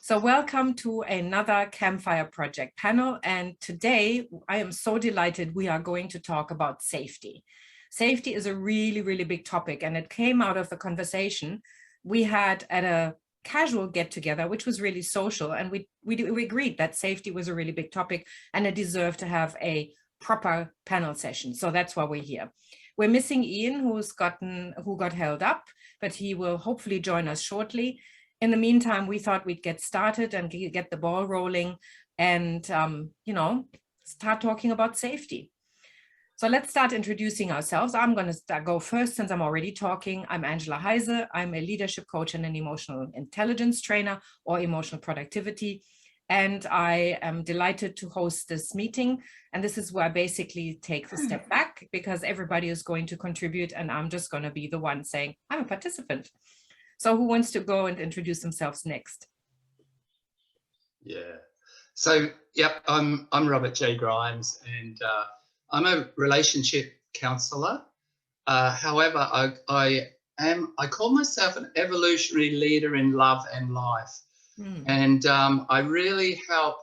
So welcome to another Campfire Project panel. And today I am so delighted we are going to talk about safety. Safety is a really, really big topic, and it came out of a conversation we had at a casual get together, which was really social. And we agreed that safety was a really big topic and it deserved to have a proper panel session. So that's why we're here. We're missing Ian, who got held up, but he will hopefully join us shortly. In the meantime, we thought we'd get started and get the ball rolling and, start talking about safety. So let's start introducing ourselves. I'm going to go first since I'm already talking. I'm Angela Heise. I'm a leadership coach and an emotional intelligence trainer or emotional productivity. And I am delighted to host this meeting. And this is where I basically take the step back because everybody is going to contribute and I'm just going to be the one saying, I'm a participant. So who wants to go and introduce themselves next? Yeah. So, yep, I'm Robert J. Grimes, and I'm a relationship counsellor. However, I call myself an evolutionary leader in love and life. And I really help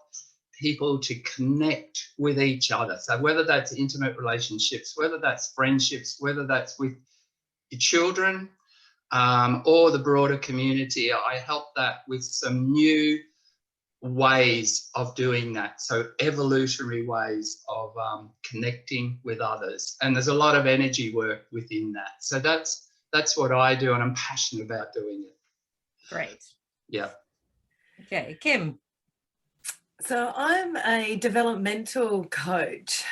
people to connect with each other. So whether that's intimate relationships, whether that's friendships, whether that's with your children, or the broader community, I help that with some new ways of doing that. So evolutionary ways of connecting with others. And there's a lot of energy work within that. So that's what I do, and I'm passionate about doing it. Great. Yeah. Okay, Kim. So I'm a developmental coach,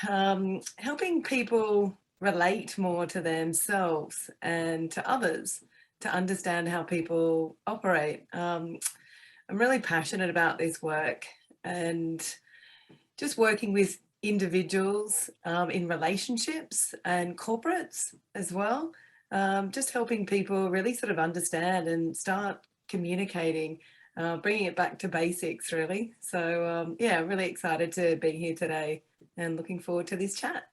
helping people relate more to themselves and to others, to understand how people operate. I'm really passionate about this work and just working with individuals in relationships and corporates as well, just helping people really sort of understand and start communicating, bringing it back to basics really. So yeah, really excited to be here today and looking forward to this chat.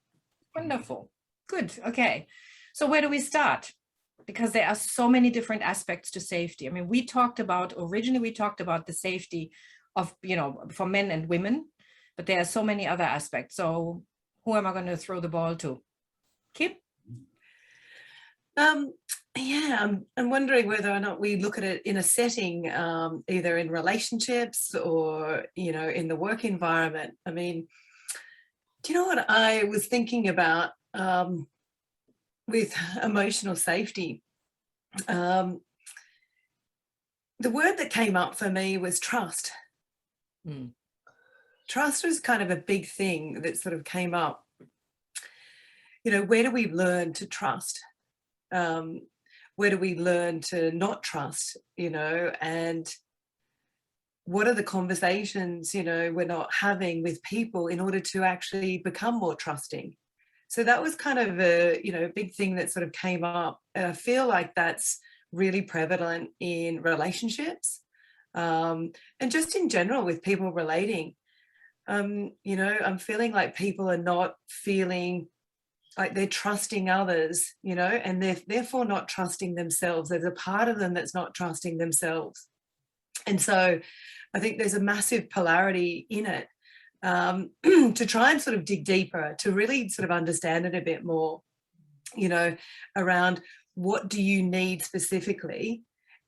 Wonderful. Good. Okay. So where do we start? Because there are so many different aspects to safety. I mean, originally we talked about the safety of, for men and women, but there are so many other aspects. So who am I going to throw the ball to? Kim? Yeah, I'm wondering whether or not we look at it in a setting, either in relationships or, in the work environment. I mean, do you know what I was thinking about with emotional safety? The word that came up for me was trust. Trust was kind of a big thing that sort of came up. Where do we learn to trust? Where do we learn to not trust, and what are the conversations, we're not having with people in order to actually become more trusting? So that was kind of a, big thing that sort of came up. And I feel like that's really prevalent in relationships, and just in general with people relating. I'm feeling like people are not feeling like they're trusting others, and they're therefore not trusting themselves. There's a part of them that's not trusting themselves. And so I think there's a massive polarity in it, to try and sort of dig deeper, to really sort of understand it a bit more, around what do you need specifically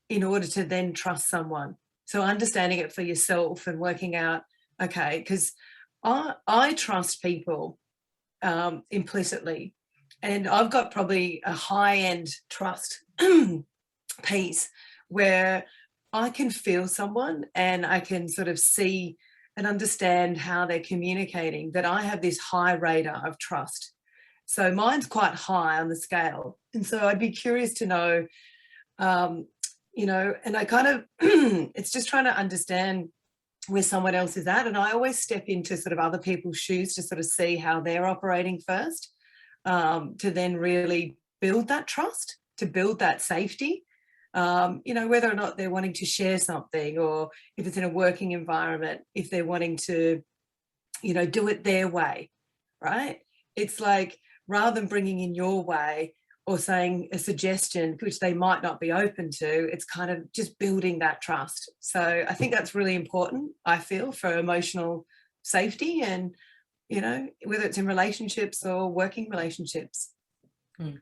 in order to then trust someone. So understanding it for yourself and working out, okay, because I trust people implicitly, and I've got probably a high-end trust piece where I can feel someone and I can sort of see and understand how they're communicating, that I have this high radar of trust. So mine's quite high on the scale. And so I'd be curious to know, and I kind of, it's just trying to understand where someone else is at. And I always step into sort of other people's shoes to sort of see how they're operating first, to then really build that trust, to build that safety. Whether or not they're wanting to share something, or if it's in a working environment, if they're wanting to, do it their way, right? It's like, rather than bringing in your way or saying a suggestion which they might not be open to. It's kind of just building that trust. So I think that's really important, I feel, for emotional safety, and whether it's in relationships or working relationships. So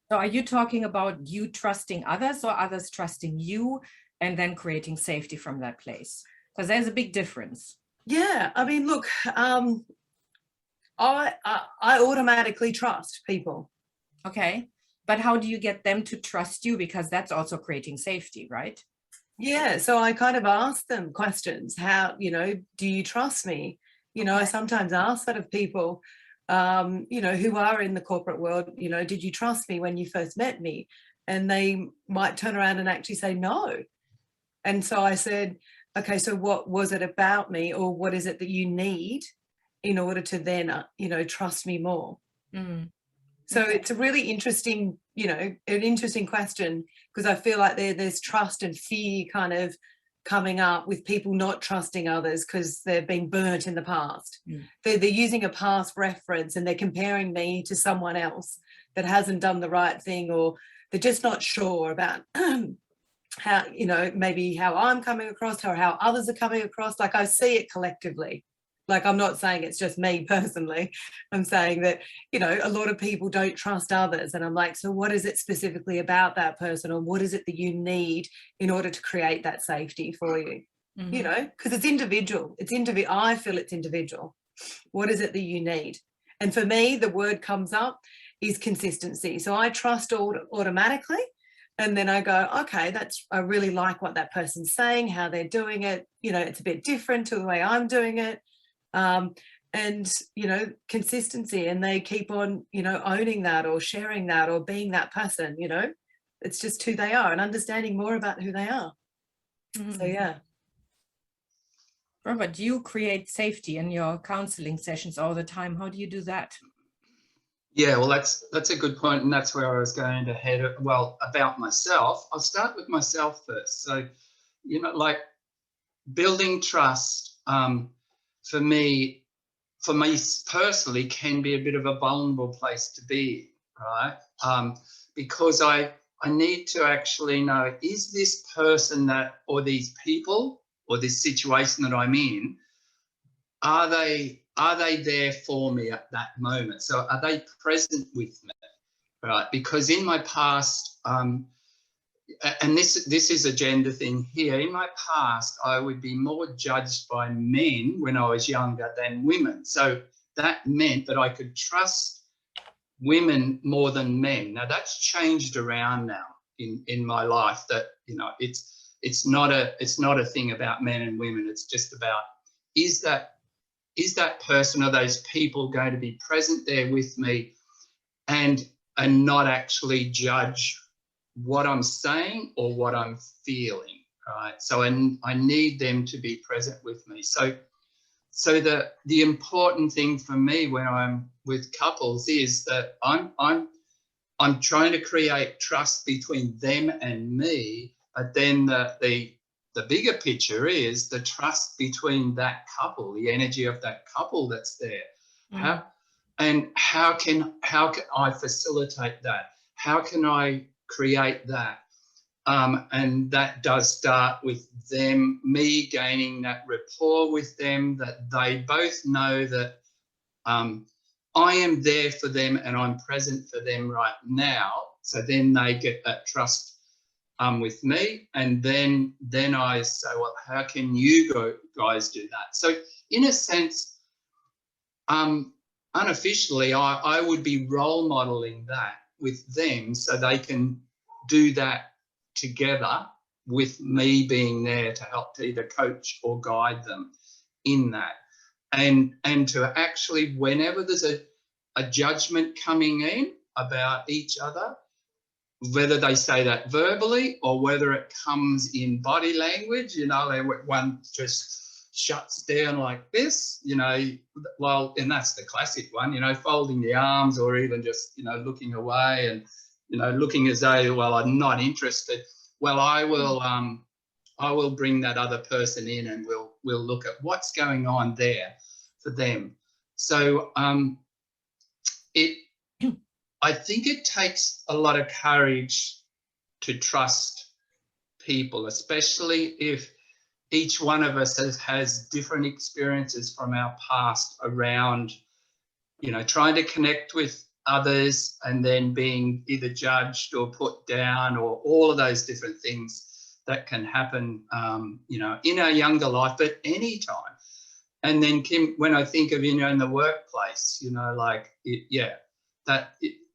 are you talking about you trusting others or others trusting you and then creating safety from that place? Because there's a big difference. Yeah, I mean, look, I automatically trust people. Okay, but how do you get them to trust you? Because that's also creating safety, right? Yeah, so I kind of ask them questions. How, do you trust me? I sometimes ask that of people, who are in the corporate world, did you trust me when you first met me? And they might turn around and actually say no. And so I said, okay, so what was it about me, or what is it that you need in order to then, trust me more? So it's a really interesting, an interesting question, because I feel like there's trust and fear kind of coming up with people not trusting others because they've been burnt in the past. They're using a past reference and they're comparing me to someone else that hasn't done the right thing, or they're just not sure about how, maybe how I'm coming across or how others are coming across. Like, I see it collectively. Like, I'm not saying it's just me personally. I'm saying that, a lot of people don't trust others. And I'm like, so what is it specifically about that person, or what is it that you need in order to create that safety for you? Because it's individual. I feel it's individual. What is it that you need? And for me, the word comes up is consistency. So I trust automatically. And then I go, okay, I really like what that person's saying, how they're doing it. It's a bit different to the way I'm doing it. And consistency, and they keep on owning that or sharing that or being that person. It's just who they are and understanding more about who they are. So yeah. Robert, you create safety in your counseling sessions all the time. How do you do that? Yeah, well, that's a good point, and that's where I was going to head. Well, about myself, I'll start with myself first. So, like building trust, for me personally, can be a bit of a vulnerable place to be, right? Because I need to actually know, is this person or these people or this situation that I'm in, are they there for me at that moment? So are they present with me, right? Because in my past, and this is a gender thing here, in my past, I would be more judged by men when I was younger than women. So that meant that I could trust women more than men. Now that's changed around now in my life, that, it's not a thing about men and women. It's just about, is that person or those people going to be present there with me and not actually judge what I'm saying or what I'm feeling, right? So I need them to be present with me. So the important thing for me when I'm with couples is that I'm trying to create trust between them and me, but then the bigger picture is the trust between that couple, the energy of that couple that's there. How can I facilitate that? How can I create that? And that does start with me gaining that rapport with them, that they both know that I am there for them and I'm present for them right now. So then they get that trust with me, and then I say, well, how can you guys do that? So in a sense, unofficially, I would be role modeling that with them, so they can do that together with me being there to help to either coach or guide them in that. And to actually, whenever there's a judgment coming in about each other, whether they say that verbally or whether it comes in body language, one just shuts down like this, well, and that's the classic one, folding the arms, or even just, looking away and, looking as though, well, I'm not interested. Well, I will bring that other person in, and we'll look at what's going on there for them. So I think it takes a lot of courage to trust people, especially if each one of us has different experiences from our past around, you know, trying to connect with others and then being either judged or put down, or all of those different things that can happen, you know, in our younger life, but any time. And then, Kim, when I think of, you know, in the workplace, you know, like,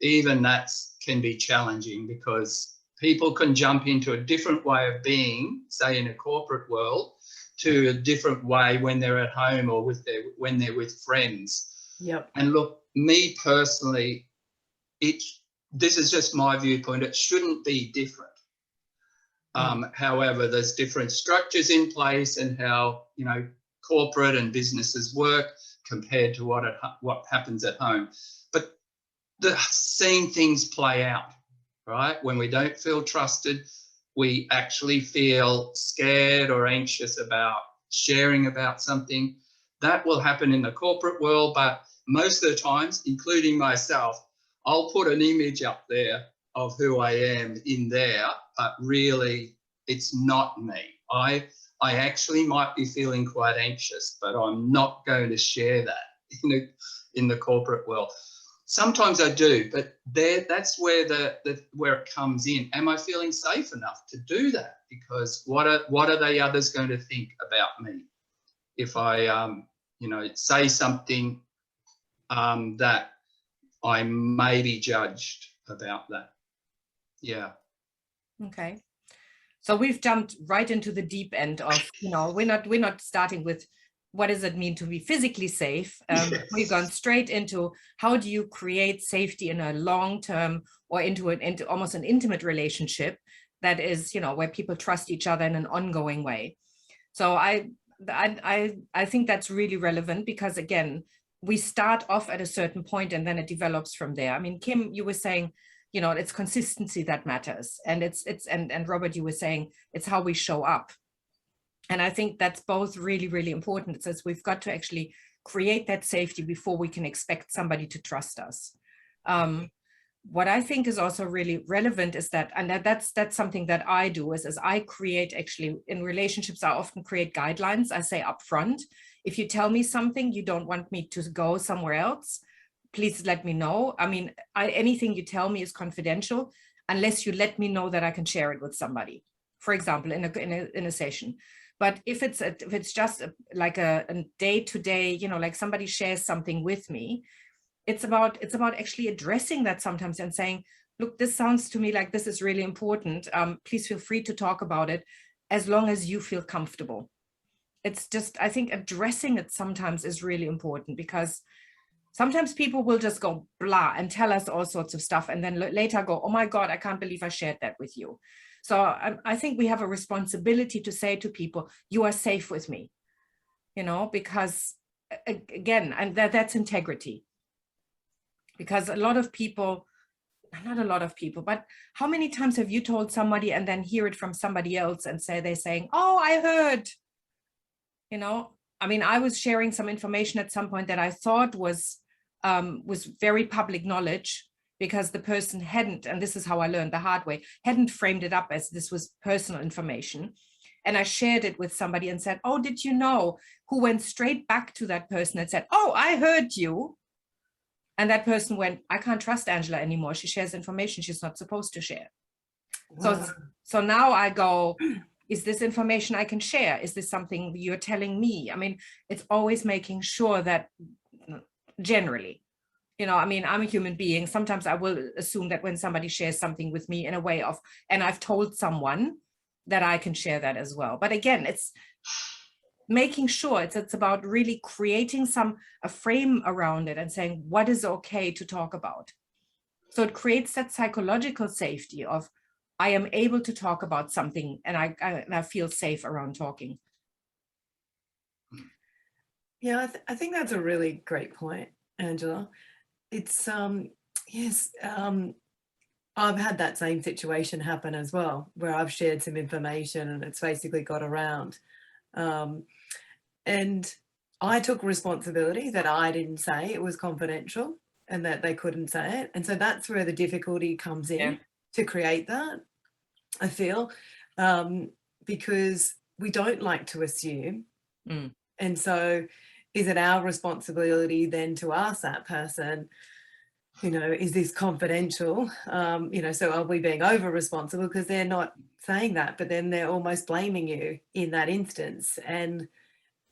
even that can be challenging, because people can jump into a different way of being, say in a corporate world, to a different way when they're at home or when they're with friends. Yep. And look, me personally, this is just my viewpoint. It shouldn't be different. However, there's different structures in place, and how, you know, corporate and businesses work compared to what happens at home. But seeing things play out, right? When we don't feel trusted, we actually feel scared or anxious about sharing about something. That will happen in the corporate world, but most of the times, including myself, I'll put an image up there of who I am in there, but really it's not me. I actually might be feeling quite anxious, but I'm not going to share that in the corporate world. Sometimes I do, but that's where where it comes in. Am I feeling safe enough to do that? Because what are the others going to think about me if I you know, say something that I may be judged about that? Yeah. Okay. So we've jumped right into the deep end of, you know, we're not starting with what does it mean to be physically safe. We've gone straight into how do you create safety in a long-term or into almost an intimate relationship that is, you know, where people trust each other in an ongoing way. So I think that's really relevant, because again, we start off at a certain point and then it develops from there. I mean, Kim, you were saying, you know, it's consistency that matters. And and Robert, you were saying it's how we show up. And I think that's both really, really important. It says we've got to actually create that safety before we can expect somebody to trust us. What I think is also really relevant is that, and that's something that I do, is I create, actually in relationships, I often create guidelines. I say upfront, if you tell me something you don't want me to go somewhere else, please let me know. I mean, anything you tell me is confidential unless you let me know that I can share it with somebody, for example, in a session. But if it's just like a day-to-day, you know, like somebody shares something with me, it's about actually addressing that sometimes and saying, look, this sounds to me like this is really important. Please feel free to talk about it as long as you feel comfortable. It's just, I think addressing it sometimes is really important, because sometimes people will just go blah and tell us all sorts of stuff, and then later go, oh my God, I can't believe I shared that with you. So I think we have a responsibility to say to people, you are safe with me, you know, because again, and that's integrity. Because a lot of people, not a lot of people, but how many times have you told somebody and then hear it from somebody else and they're saying, oh, I heard, you know? I mean, I was sharing some information at some point that I thought was very public knowledge, because the person hadn't, and this is how I learned the hard way, hadn't framed it up as this was personal information. And I shared it with somebody and said, oh, did you know? Who went straight back to that person and said, oh, I heard you. And that person went, I can't trust Angela anymore. She shares information she's not supposed to share. Wow. So now I go, is this information I can share? Is this something you're telling me? I mean, it's always making sure that generally, you know, I mean, I'm a human being. Sometimes I will assume that when somebody shares something with me in a way of, and I've told someone, that I can share that as well. But again, it's making sure it's about really creating a frame around it and saying, what is okay to talk about? So it creates that psychological safety of, I am able to talk about something and I feel safe around talking. Yeah, I think that's a really great point, Angela. It's, yes, I've had that same situation happen as well, where I've shared some information and it's basically got around. And I took responsibility that I didn't say it was confidential. and that they couldn't say it. And so that's where the difficulty comes in to create that, I feel, because we don't like to assume. And so is it our responsibility then to ask that person, you know, is this confidential? You know, so are we being over responsible because they're not saying that, but then they're almost blaming you in that instance. And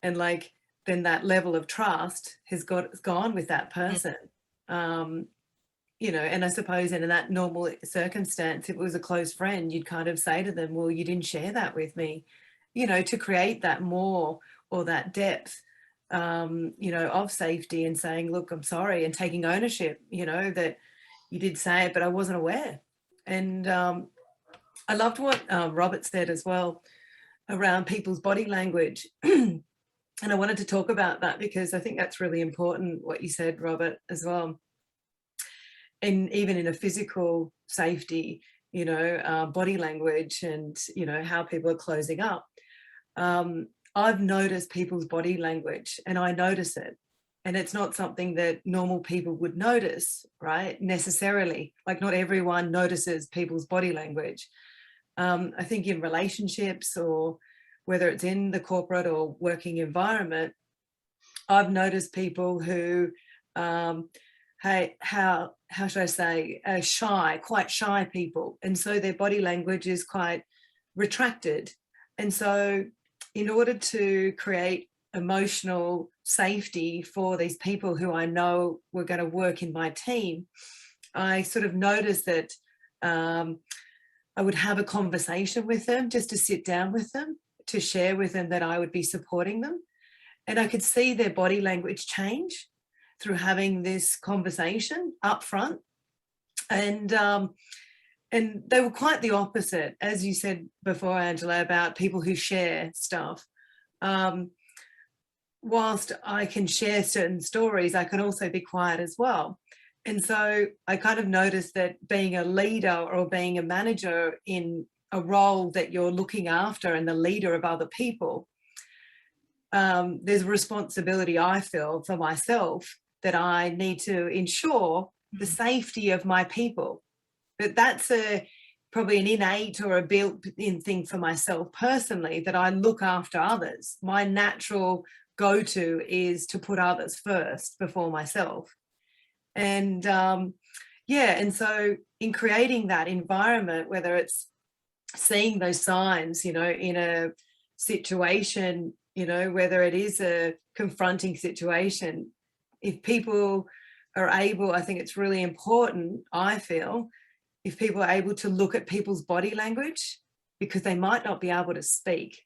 like, then that level of trust has gone with that person. You know, and I suppose in that normal circumstance, if it was a close friend, you'd kind of say to them, well, you didn't share that with me, you know, to create that more or that depth, you know, of safety, and saying, look, I'm sorry, and taking ownership, you know, that you did say it, but I wasn't aware. And I loved what Robert said as well around people's body language. And I wanted to talk about that because I think that's really important, what you said, Robert, as well. And even in a physical safety, you know, body language and, you know, how people are closing up. I've noticed people's body language, and I notice it. And it's not something that normal people would notice, right? Necessarily. Like, not everyone notices people's body language. I think in relationships, or whether it's in the corporate or working environment, I've noticed people who, hey, how should I say, quite shy people. And so their body language is quite retracted. And so in order to create emotional safety for these people who I know were going to work in my team, I sort of noticed that I would have a conversation with them, just to sit down with them, to share with them that I would be supporting them. And I could see their body language change through having this conversation up front. And they were quite the opposite, as you said before, Angela, about people who share stuff. Whilst I can share certain stories, I can also be quiet as well. And so I kind of noticed that being a leader or being a manager in a role that you're looking after and the leader of other people, there's a responsibility, I feel, for myself, that I need to ensure the safety of my people. But that's probably an innate or a built-in thing for myself personally, that I look after others. My natural go-to is to put others first before myself. And and so in creating that environment, whether it's seeing those signs, you know, in a situation, you know, whether it is a confronting situation, if people are able, I think it's really important, I feel, if people are able to look at people's body language, because they might not be able to speak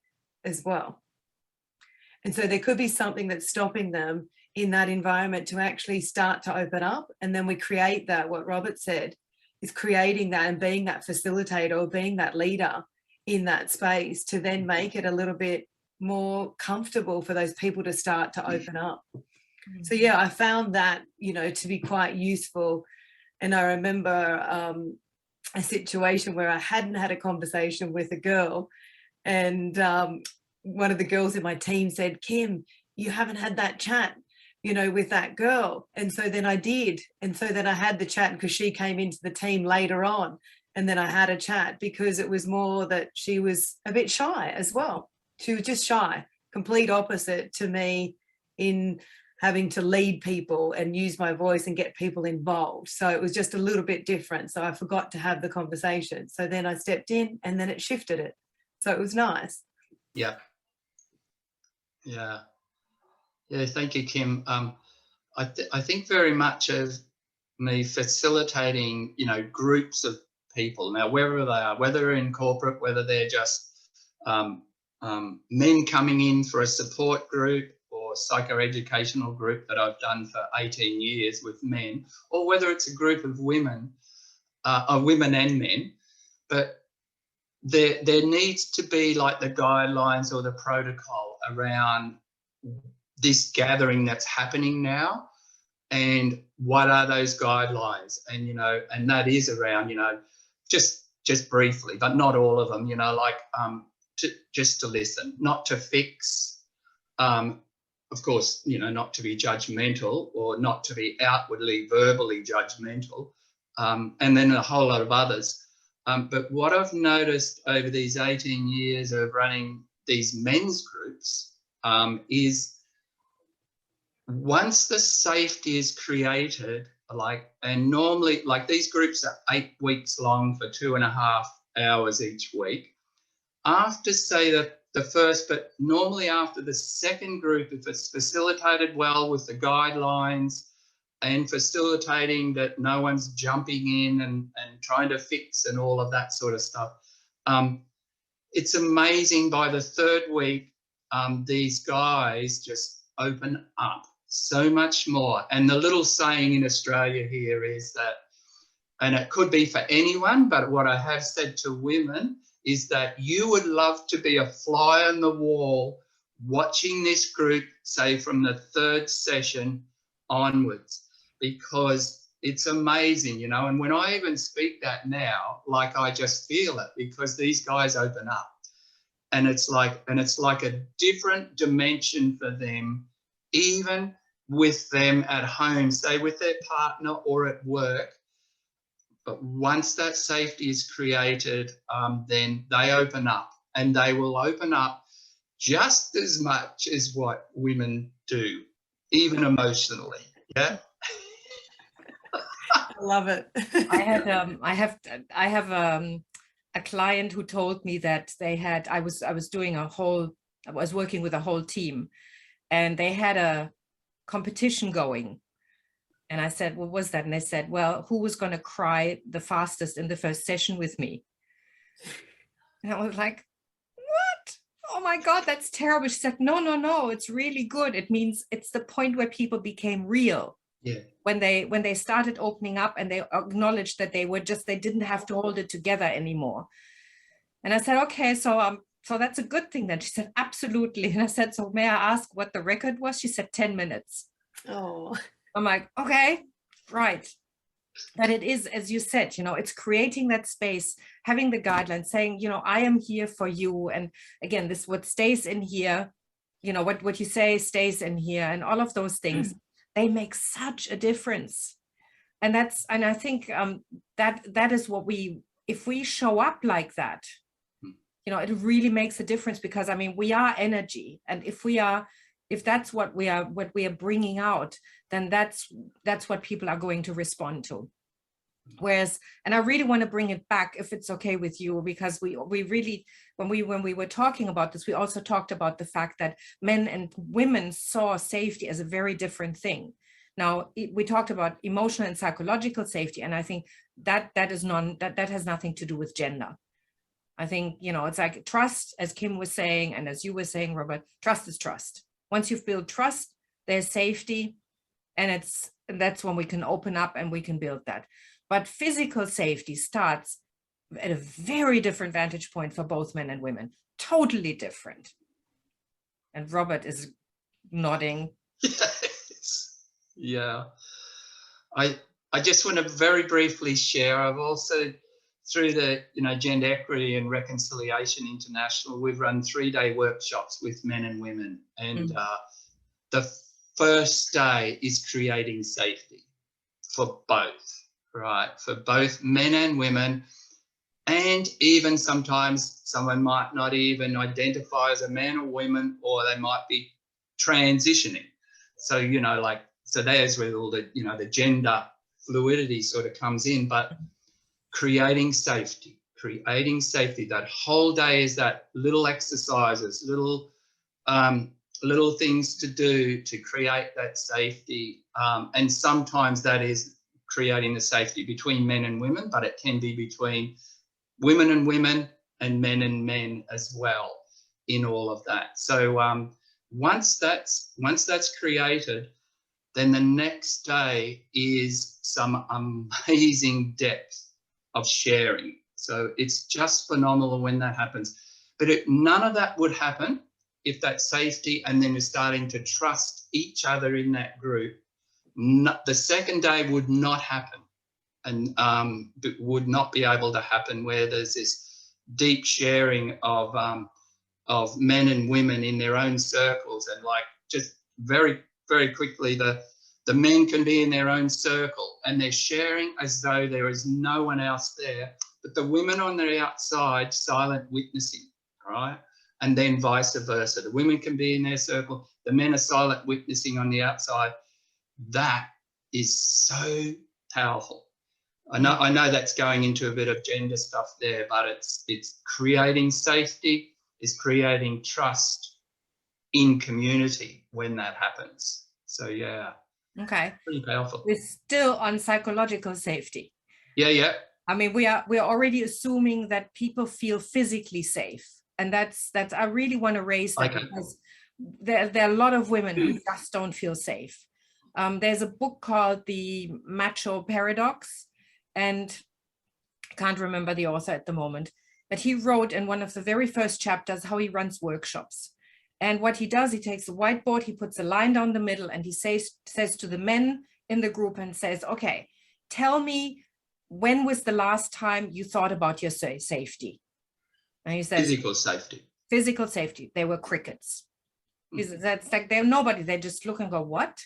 as well. And so there could be something that's stopping them in that environment to actually start to open up. And then we create that, what Robert said, is creating that and being that facilitator or being that leader in that space to then make it a little bit more comfortable for those people to start to open up. So yeah, I found that, you know, to be quite useful. And I remember a situation where I hadn't had a conversation with a girl, and one of the girls in my team said, Kim, you haven't had that chat, you know, with that girl. And so then I did. And so then I had the chat, because she came into the team later on. And then I had a chat, because it was more that she was a bit shy as well. She was just shy, complete opposite to me in having to lead people and use my voice and get people involved. So it was just a little bit different. So I forgot to have the conversation. So then I stepped in, and then it shifted it. So it was nice. Yeah. Thank you, Kim. I think very much of me facilitating, you know, groups of people. Now, wherever they are, whether in corporate, whether they're just men coming in for a support group or psychoeducational group that I've done for 18 years with men, or whether it's a group of women and men, but there needs to be like the guidelines or the protocol around this gathering that's happening now, and what are those guidelines? And, you know, and that is around, you know, just briefly, but not all of them, you know, like just to listen, not to fix, of course, you know, not to be judgmental or not to be outwardly verbally judgmental, and then a whole lot of others. But what I've noticed over these 18 years of running these men's groups is once the safety is created, and normally, these groups are 8 weeks long for 2.5 hours each week. After, say, the first, but normally after the second group, if it's facilitated well with the guidelines and facilitating that no one's jumping in and trying to fix and all of that sort of stuff, it's amazing. By the third week, these guys just open up so much more. And the little saying in Australia here is that, and it could be for anyone, but what I have said to women is that you would love to be a fly on the wall watching this group, say from the third session onwards, because it's amazing, you know. And when I even speak that now, I just feel it, because these guys open up, and it's like a different dimension for them, even with them at home, say with their partner or at work. But once that safety is created, then they open up, and they will open up just as much as what women do, even emotionally. Yeah. I love it. I have a client who told me that I was working with a whole team, and they had a competition going. And I said, what was that? And they said, well, who was going to cry the fastest in the first session with me? And I was like, what? Oh my God, that's terrible. She said, no, it's really good. It means it's the point where people became real. Yeah. When they started opening up and they acknowledged that they didn't have to hold it together anymore. And I said, okay, so that's a good thing then. She said, absolutely. And I said, so may I ask what the record was? She said 10 minutes. Oh. I'm like, okay, right. But it is, as you said, you know, it's creating that space, having the guidelines, saying, you know, I am here for you. And again, this what stays in here, you know, what you say stays in here, and all of those things, they make such a difference. And I think that is what if we show up like that, you know, it really makes a difference, because I mean, we are energy. And if that's what we are bringing out, then that's what people are going to respond to. Whereas, and I really want to bring it back, if it's okay with you, because we really, when we were talking about this, we also talked about the fact that men and women saw safety as a very different thing. Now, we talked about emotional and psychological safety, and I think that has nothing to do with gender. I think, you know, it's like trust, as Kim was saying, and as you were saying, Robert, trust is trust. Once you've built trust, there's safety, and that's when we can open up and we can build that. But physical safety starts at a very different vantage point for both men and women, totally different. And Robert is nodding. Yes. Yeah. I just want to very briefly share, I've also, through the, you know, Gender Equity and Reconciliation International, we've run 3-day workshops with men and women. And the first day is creating safety for both, right? For both men and women. And even sometimes someone might not even identify as a man or woman, or they might be transitioning. So, you know, so there's where all the, you know, the gender fluidity sort of comes in. But creating safety, that whole day is that little exercises, little things to do to create that safety. And sometimes that is creating the safety between men and women, but it can be between women and women and men as well in all of that. So once that's created, then the next day is some amazing depth of sharing. So it's just phenomenal when that happens. But none of that would happen if that safety, and then you're starting to trust each other in that group. The second day would not happen, and would not be able to happen, where there's this deep sharing of men and women in their own circles, and like just very, very quickly the men can be in their own circle and they're sharing as though there is no one else there, but the women on the outside silent witnessing, right? And then vice versa. The women can be in their circle, the men are silent witnessing on the outside. That is so powerful. I know that's going into a bit of gender stuff there, but it's creating safety, it's creating trust in community when that happens. So yeah. Okay. Pretty powerful. We're still on psychological safety. Yeah. I mean, we are already assuming that people feel physically safe. And that's I really want to raise that, okay. Because there are a lot of women who just don't feel safe. There's a book called The Macho Paradox, and I can't remember the author at the moment, but he wrote in one of the very first chapters how he runs workshops. And what he does, he takes a whiteboard, he puts a line down the middle, and he says to the men in the group and says, okay, tell me, when was the last time you thought about your safety? And he says, physical safety. Physical safety. They were crickets. That's like, they're nobody. They just look and go, what?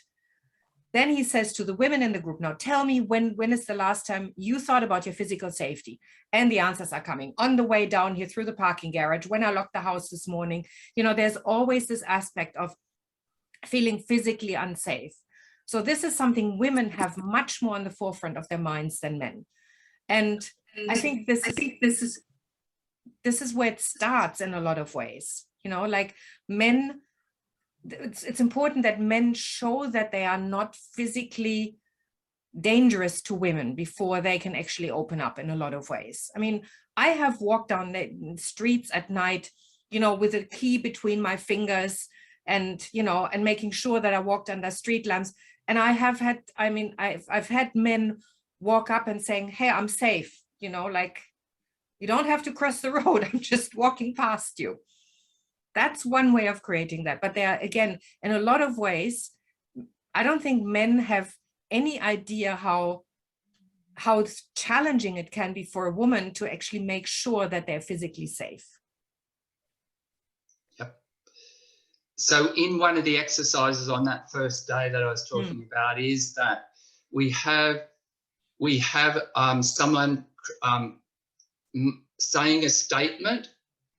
Then he says to the women in the group, now tell me, when is the last time you thought about your physical safety? And the answers are coming on the way down here through the parking garage, when I locked the house this morning. You know, there's always this aspect of feeling physically unsafe. So this is something women have much more on the forefront of their minds than men. And I think this is where it starts in a lot of ways. You know, like men, it's important that men show that they are not physically dangerous to women before they can actually open up in a lot of ways. I mean, I have walked down the streets at night, you know, with a key between my fingers and, you know, and making sure that I walked under street lamps. And I have had, I mean, I've had men walk up and saying, hey, I'm safe, you know, like, you don't have to cross the road. I'm just walking past you. That's one way of creating that. But there, again, in a lot of ways, I don't think men have any idea how challenging it can be for a woman to actually make sure that they're physically safe. Yep. So in one of the exercises on that first day that I was talking about is that we have someone saying a statement,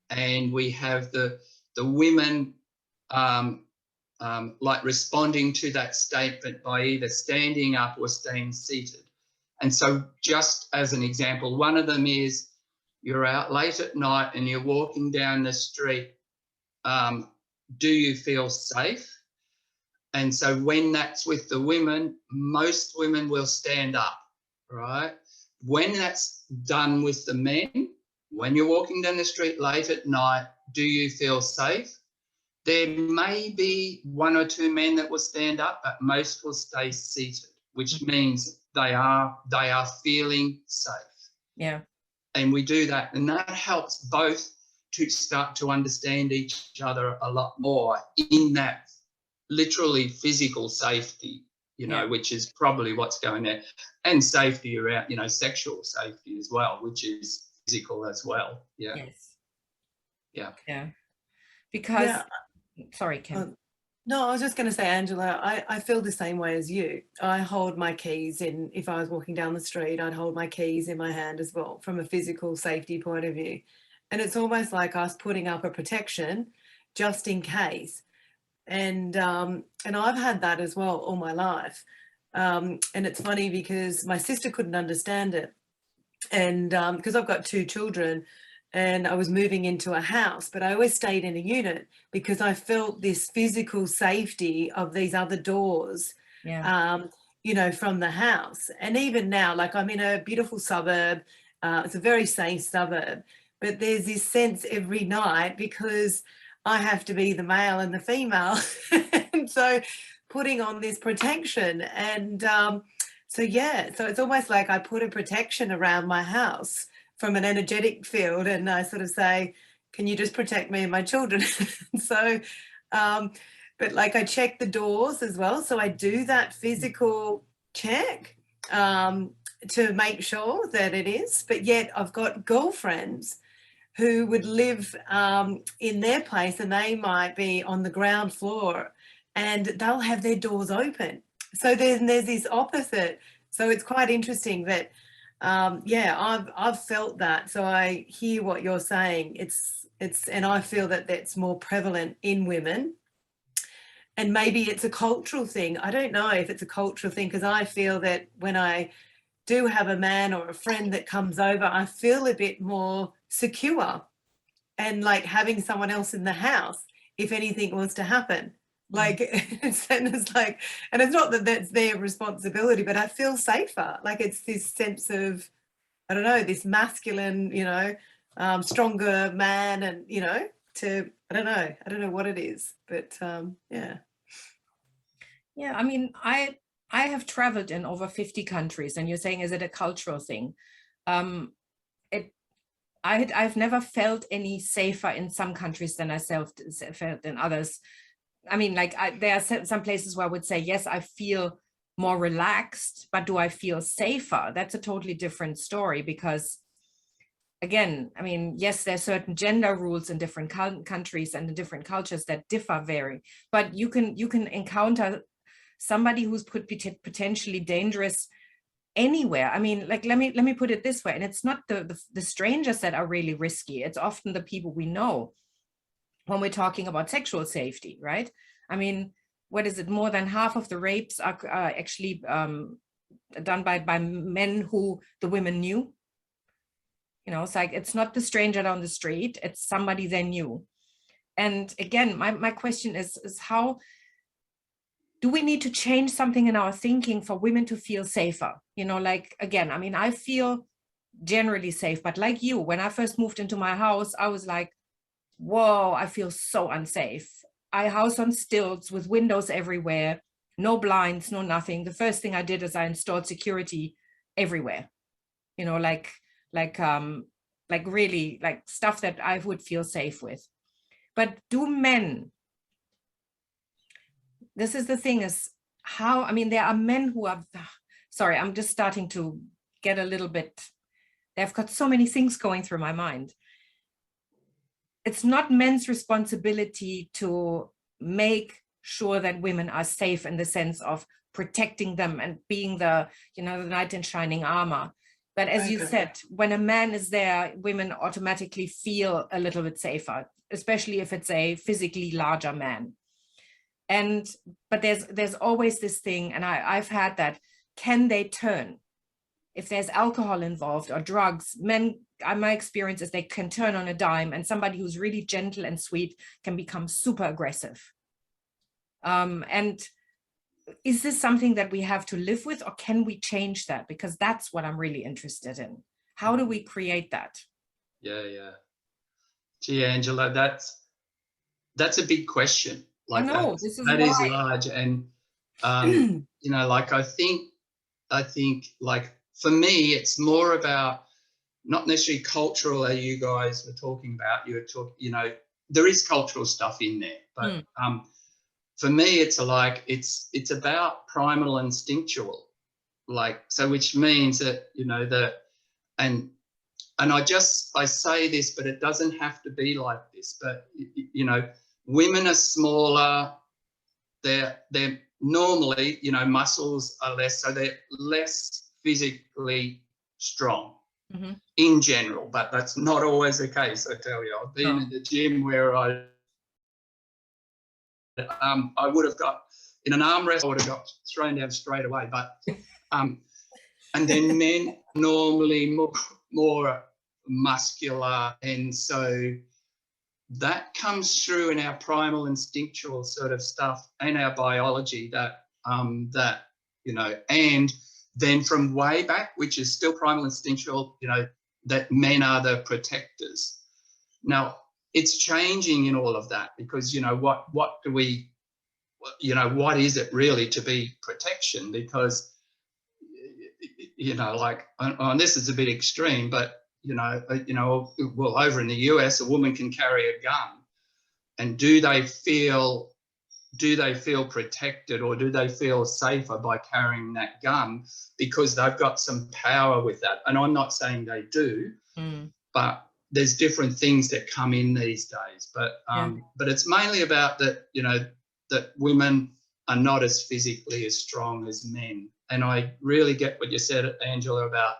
and we have the women like responding to that statement by either standing up or staying seated. And so just as an example, one of them is, you're out late at night and you're walking down the street. Do you feel safe? And so when that's with the women, most women will stand up, right? When that's done with the men, when you're walking down the street late at night, do you feel safe? There may be one or two men that will stand up, but most will stay seated, which means they are feeling safe. Yeah. And we do that, and that helps both to start to understand each other a lot more in that literally physical safety, you know, which is probably what's going there, and safety around, you know, sexual safety as well, which is physical as well. Yeah. Yes. Yeah. Yeah. Because, sorry, Kim. No, I was just going to say, Angela, I feel the same way as you. I hold my keys in, if I was walking down the street, I'd hold my keys in my hand as well, from a physical safety point of view. And it's almost like us putting up a protection just in case. And I've had that as well all my life. And it's funny because my sister couldn't understand it. And because I've got two children, and I was moving into a house, but I always stayed in a unit because I felt this physical safety of these other doors, you know, from the house. And even now, like, I'm in a beautiful suburb. It's a very safe suburb, but there's this sense every night because I have to be the male and the female. And so putting on this protection. And so it's almost like I put a protection around my house from an energetic field, and I sort of say, can you just protect me and my children? So, but like, I check the doors as well. So I do that physical check to make sure that it is, but yet I've got girlfriends who would live in their place, and they might be on the ground floor, and they'll have their doors open. So there's this opposite. So it's quite interesting that, yeah, I've felt that. So I hear what you're saying. And I feel that that's more prevalent in women. And maybe it's a cultural thing. I don't know if it's a cultural thing, because I feel that when I do have a man or a friend that comes over, I feel a bit more secure, and like having someone else in the house if anything was to happen. Like, and it's not that that's their responsibility, but I feel safer. Like, it's this sense of, I don't know, this masculine, stronger man, and, I don't know what it is, but yeah. Yeah, I mean, I have traveled in over 50 countries, and you're saying, is it a cultural thing? I've never felt any safer in some countries than I felt in others. I mean, like, there are some places where I would say, yes, I feel more relaxed, but do I feel safer? That's a totally different story, because again, I mean, yes, there's certain gender rules in different countries and in different cultures that differ very, but you can encounter somebody who's potentially dangerous anywhere. I mean, like, let me put it this way, and it's not the strangers that are really risky. It's often the people we know when we're talking about sexual safety, right? I mean, what is it? More than half of the rapes are actually done by men who the women knew. It's like, it's not the stranger down the street, it's somebody they knew. And again, my question is how do we need to change something in our thinking for women to feel safer? Like, again, I mean, I feel generally safe, but like you, when I first moved into my house, I was like, whoa, I feel so unsafe. I house on stilts with windows everywhere, no blinds, no nothing. The first thing I did is I installed security everywhere, like really, like, stuff that I would feel safe with. But do men, this is the thing, is how, I mean, there are men who are, sorry, I'm just starting to get a little bit, they've got so many things going through my mind. It's not men's responsibility to make sure that women are safe in the sense of protecting them and being the knight in shining armor. But as you said, when a man is there, women automatically feel a little bit safer, especially if it's a physically larger man. But there's always this thing, and I've had that, can they turn? If there's alcohol involved or drugs, men, my experience is they can turn on a dime, and somebody who's really gentle and sweet can become super aggressive. And is this something that we have to live with, or can we change that? Because that's what I'm really interested in. How do we create that? Yeah. Gee, Angela, that's a big question. Like, I know, that is large, and like, I think like, for me, it's more about not necessarily cultural, as you guys were talking about. You were talking, there is cultural stuff in there, but for me, it's like, it's about primal instinctual, like, so, which means that, and I say this, but it doesn't have to be like this, but, women are smaller, they're normally, muscles are less, so they're less physically strong in general, but that's not always the case, I tell you. I've been at the gym where I would have got, in an arm wrestle, I would have got thrown down straight away, but and then men normally more muscular, and so that comes through in our primal instinctual sort of stuff and our biology, that and then from way back, which is still primal instinctual, that men are the protectors. Now, it's changing in all of that, because what do we, what is it really to be protection? Because like, and this is a bit extreme, but well, over in the US, a woman can carry a gun, and do they feel protected, or do they feel safer by carrying that gun because they've got some power with that? And I'm not saying they do, but there's different things that come in these days. But but it's mainly about that, that women are not as physically as strong as men. And I really get what you said, Angela, about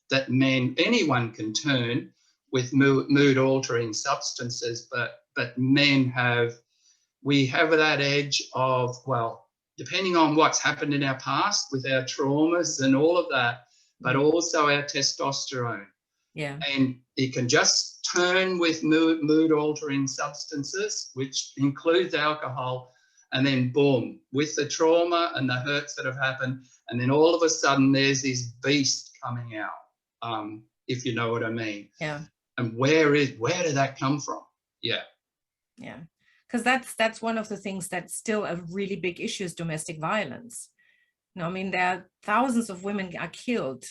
that men, anyone can turn with mood altering substances, but men we have that edge of, well, depending on what's happened in our past with our traumas and all of that, but also our testosterone. Yeah. And it can just turn with mood altering substances, which includes alcohol, and then boom, with the trauma and the hurts that have happened, and then all of a sudden there's this beast coming out, if you know what I mean. Yeah. And where did that come from? Yeah. Yeah. Because that's one of the things that's still a really big issue is domestic violence. You know, I mean, there are thousands of women are killed,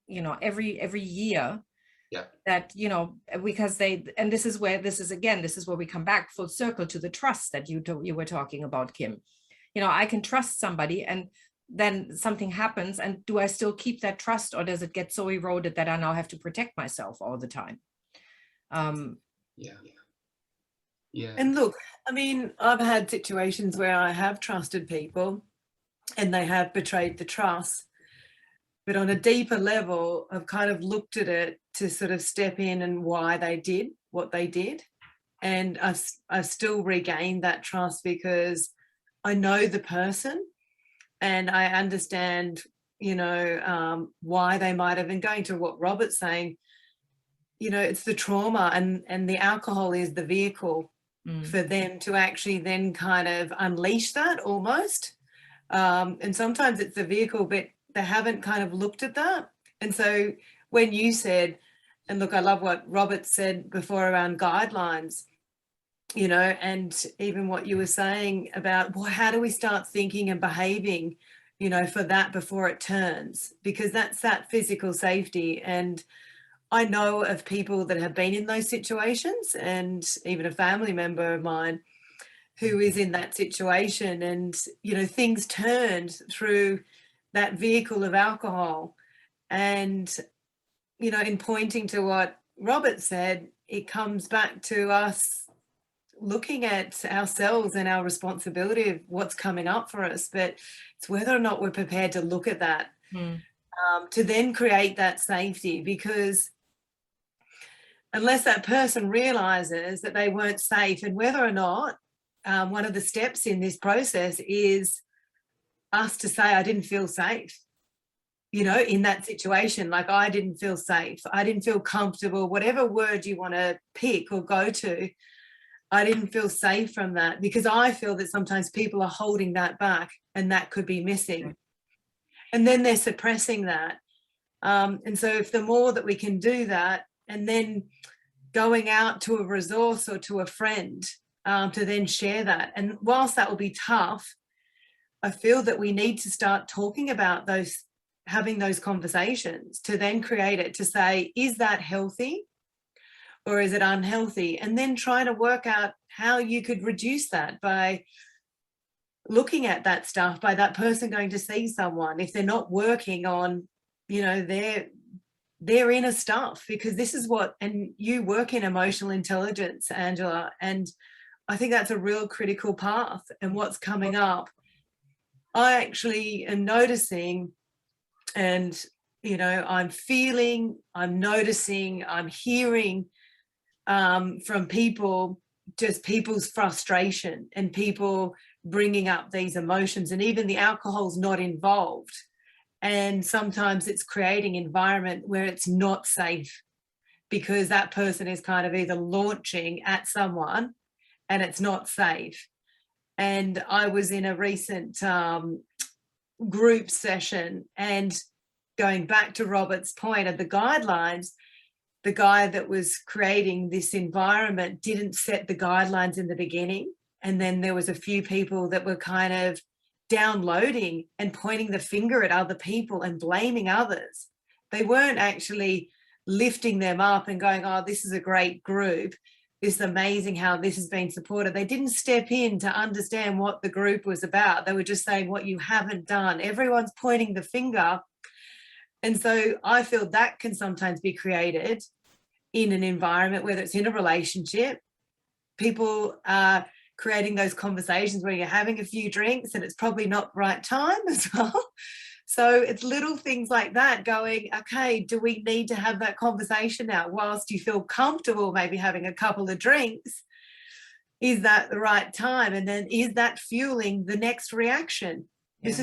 you know, every year. Yeah. That, you know, because this is where we come back full circle to the trust that you were talking about, Kim. You know, I can trust somebody and then something happens, and do I still keep that trust, or does it get so eroded that I now have to protect myself all the time? Yeah. And look, I mean, I've had situations where I have trusted people and they have betrayed the trust. But on a deeper level, I've kind of looked at it to sort of step in and why they did what they did. And I've still regained that trust because I know the person and I understand, you know, why they might have. And going to what Robert's saying, you know, it's the trauma and the alcohol is the vehicle for them to actually then kind of unleash that almost. And sometimes it's the vehicle, but they haven't kind of looked at that. And so when you said, and look, I love what Robert said before around guidelines, you know, and even what you were saying about, well, how do we start thinking and behaving, you know, for that before it turns, because that's that physical safety. And I know of people that have been in those situations, and even a family member of mine who is in that situation, and, you know, things turned through that vehicle of alcohol. And, you know, in pointing to what Robert said, it comes back to us looking at ourselves and our responsibility of what's coming up for us. But it's whether or not we're prepared to look at that, to then create that safety, because unless that person realizes that they weren't safe, and whether or not one of the steps in this process is us to say, I didn't feel safe, you know, in that situation. Like, I didn't feel safe. I didn't feel comfortable, whatever word you want to pick or go to. I didn't feel safe from that, because I feel that sometimes people are holding that back and that could be missing. And then they're suppressing that. And so if the more that we can do that, and then going out to a resource or to a friend to then share that. And whilst that will be tough, I feel that we need to start talking about those, having those conversations to then create it, to say, is that healthy or is it unhealthy? And then try to work out how you could reduce that by looking at that stuff, by that person going to see someone, if they're not working on, you know, their inner stuff, because this is what, and you work in emotional intelligence, Angela, and I think that's a real critical path. And what's coming up, I actually am noticing, and, you know, I'm feeling, I'm noticing, I'm hearing from people, just people's frustration and people bringing up these emotions, and even the alcohol's not involved. And sometimes it's creating an environment where it's not safe, because that person is kind of either launching at someone and it's not safe. And I was in a recent group session, and going back to Robert's point of the guidelines, the guy that was creating this environment didn't set the guidelines in the beginning. And then there was a few people that were kind of downloading and pointing the finger at other people and blaming others. They weren't actually lifting them up and going, oh, this is a great group. This is amazing how this has been supported. They didn't step in to understand what the group was about. They were just saying what you haven't done. Everyone's pointing the finger. And so I feel that can sometimes be created in an environment, whether it's in a relationship, people are creating those conversations where you're having a few drinks and it's probably not right time as well. So it's little things like that going, okay, do we need to have that conversation now whilst you feel comfortable maybe having a couple of drinks? Is that the right time? And then is that fueling the next reaction? Yeah. This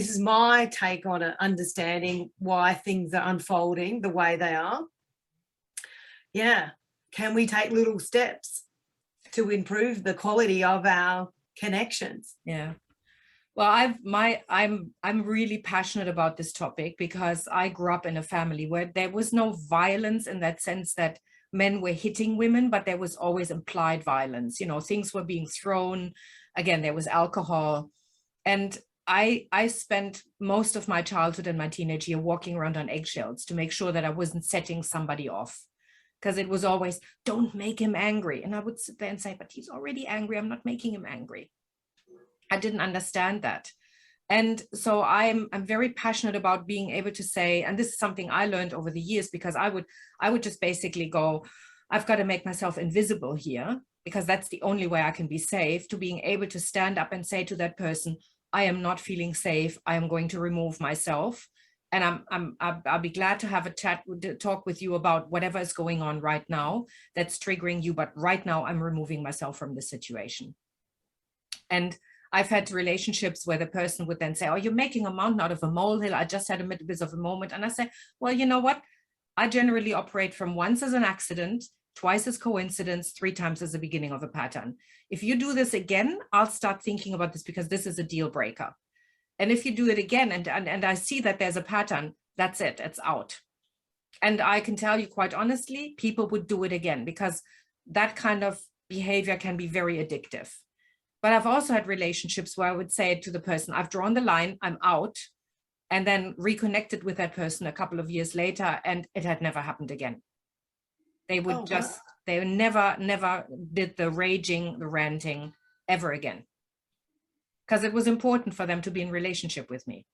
is my take on it, understanding why things are unfolding the way they are. Yeah. Can we take little steps to improve the quality of our connections? Yeah. Well, I'm really passionate about this topic because I grew up in a family where there was no violence in that sense that men were hitting women, but there was always implied violence. You know, things were being thrown. Again, there was alcohol. And I spent most of my childhood and my teenage year walking around on eggshells to make sure that I wasn't setting somebody off. Because it was always, don't make him angry. And I would sit there and say, but he's already angry. I'm not making him angry. I didn't understand that. And so I'm very passionate about being able to say, and this is something I learned over the years, because I would just basically go, I've got to make myself invisible here, because that's the only way I can be safe, to being able to stand up and say to that person, I am not feeling safe. I am going to remove myself. And I'll be glad to have a talk with you about whatever is going on right now that's triggering you. But right now I'm removing myself from the situation. And I've had relationships where the person would then say, oh, you're making a mountain out of a molehill. I just had a bit of a moment. And I say, well, you know what? I generally operate from once as an accident, twice as coincidence, 3 times as the beginning of a pattern. If you do this again, I'll start thinking about this, because this is a deal breaker. And if you do it again and I see that there's a pattern, that's it, it's out. And I can tell you quite honestly, people would do it again, because that kind of behavior can be very addictive. But I've also had relationships where I would say to the person, I've drawn the line, I'm out, and then reconnected with that person a couple of years later, and it had never happened again. They would they never did the raging, the ranting ever again. Because it was important for them to be in relationship with me.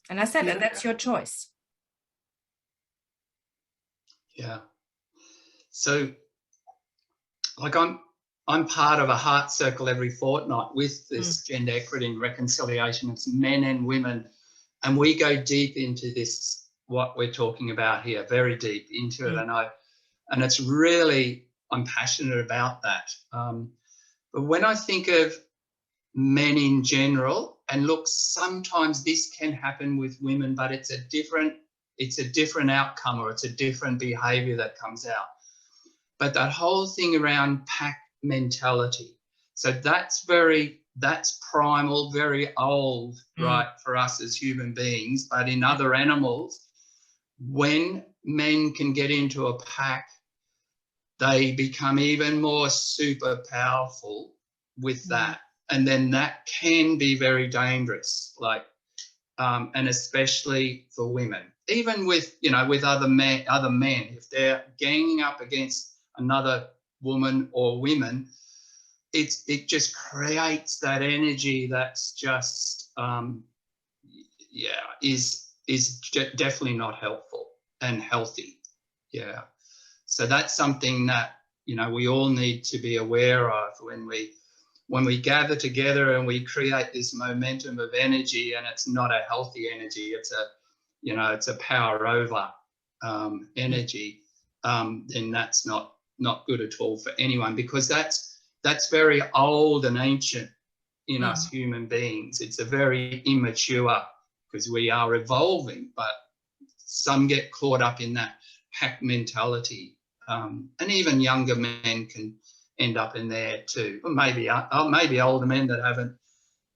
And I said, and that's your choice. Yeah. So, like, I'm part of a heart circle every fortnight with this gender equity and reconciliation. It's men and women. And we go deep into this, what we're talking about here, very deep into it. And it's really, I'm passionate about that. But when I think of men in general, and look, sometimes this can happen with women, but it's a different outcome, or it's a different behavior that comes out. But that whole thing around pack mentality, so that's primal, very old, right, for us as human beings. But in other animals, when men can get into a pack, they become even more super powerful with that. And then that can be very dangerous, like, and especially for women, even with, with other men, if they're ganging up against another woman or women, it just creates that energy that's just, is definitely not helpful and healthy. Yeah. So that's something that, we all need to be aware of when we gather together and we create this momentum of energy, and it's not a healthy energy, it's a power over energy, then that's not good at all for anyone, because that's very old and ancient in us human beings. It's a very immature, because we are evolving, but some get caught up in that pack mentality, and even younger men can end up in there too. Or maybe older men that haven't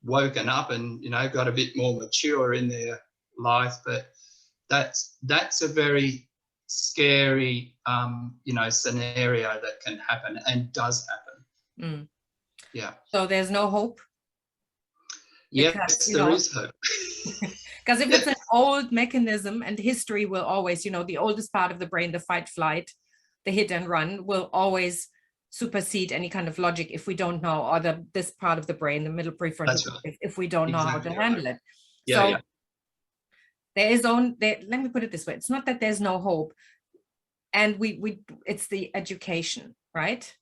woken up and got a bit more mature in their life. But that's a very scary scenario that can happen and does happen. Yeah. So there's no hope? Yes, there is hope. Because if it's an old mechanism, and history will always, the oldest part of the brain, the fight flight, the hit and run, will always supersede any kind of logic if we don't know, or this part of the brain, the middle prefrontal, if we don't know how to handle it. Yeah, let me put it this way. It's not that there's no hope, and it's the education, right?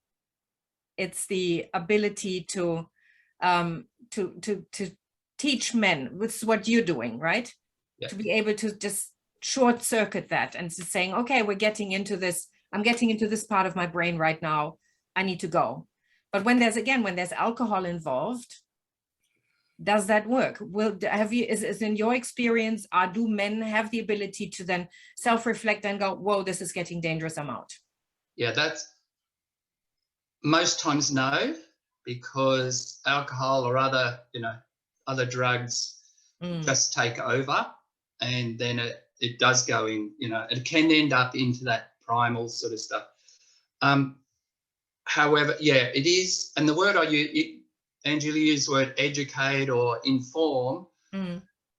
it's the ability to teach men, which is what you're doing, right? Yeah. To be able to just short circuit that and just saying, okay, we're getting into this, I'm getting into this part of my brain right now, I need to go. But when there's alcohol involved, does that work? Is in your experience, do men have the ability to then self-reflect and go, whoa, this is getting dangerous, I'm out? Yeah, that's most times no, because alcohol or other drugs just take over, and then it does go in, it can end up into that primal sort of stuff. However, yeah, it is, and the word I use, Angela used the word educate or inform,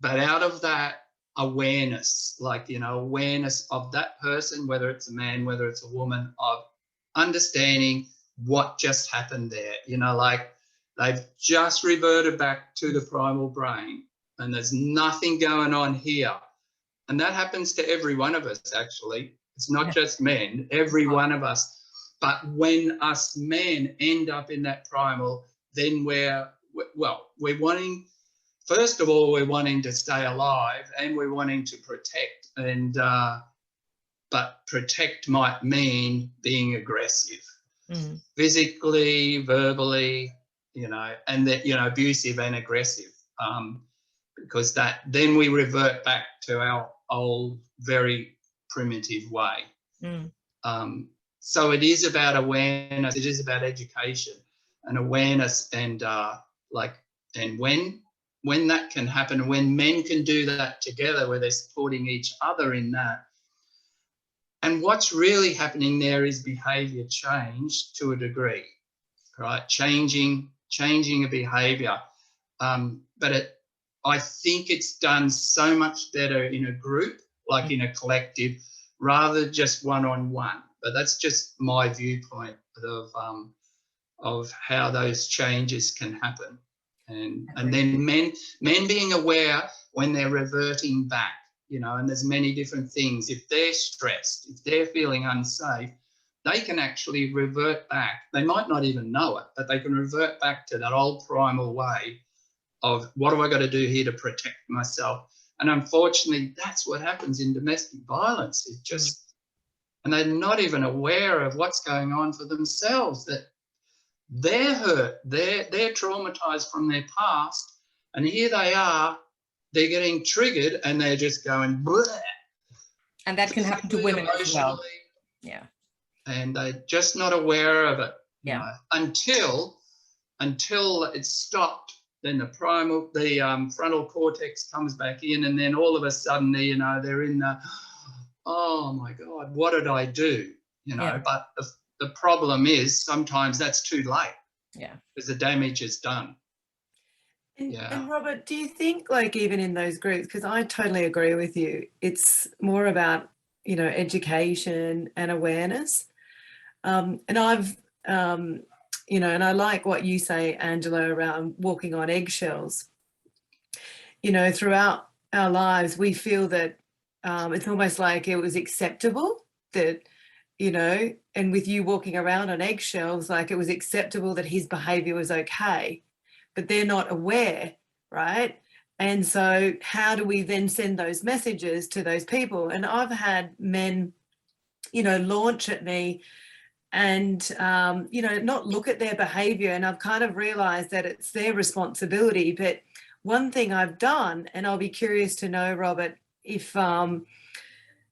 but out of that awareness, awareness of that person, whether it's a man, whether it's a woman, of understanding what just happened there, like they've just reverted back to the primal brain and there's nothing going on here. And that happens to every one of us, actually. It's not just men, every one of us. But when us men end up in that primal, then we're wanting, first of all, we're wanting to stay alive and we're wanting to protect. And but protect might mean being aggressive, physically, verbally, and that, abusive and aggressive, because then we revert back to our old, very primitive way. So it is about awareness. It is about education and awareness, and when that can happen, when men can do that together, where they're supporting each other in that. And what's really happening there is behaviour change to a degree, right? Changing a behaviour. But I think it's done so much better in a group, like in a collective, rather than just one-on-one. But that's just my viewpoint of how those changes can happen. And then men being aware when they're reverting back, and there's many different things. If they're stressed, if they're feeling unsafe, they can actually revert back. They might not even know it, but they can revert back to that old primal way of, what have I got to do here to protect myself? And unfortunately, that's what happens in domestic violence. It just, and they're not even aware of what's going on for themselves, that they're hurt, they're traumatized from their past, and here they are, they're getting triggered and they're just going, bleh. And that can happen to women as well. Yeah. And they're just not aware of it. Yeah. Until it's stopped, then the frontal cortex comes back in, and then all of a sudden, they're in the, oh my God, what did I do? But the problem is sometimes that's too late. Yeah. Because the damage is done. And Robert, do you think, even in those groups, because I totally agree with you, it's more about, education and awareness. And I've, and I like what you say, Angela, around walking on eggshells. Throughout our lives, we feel that it's almost like it was acceptable that, and with you walking around on eggshells, like it was acceptable that his behaviour was okay, but they're not aware, right? And so how do we then send those messages to those people? And I've had men, launch at me and, not look at their behaviour, and I've kind of realised that it's their responsibility. But one thing I've done, and I'll be curious to know, Robert, if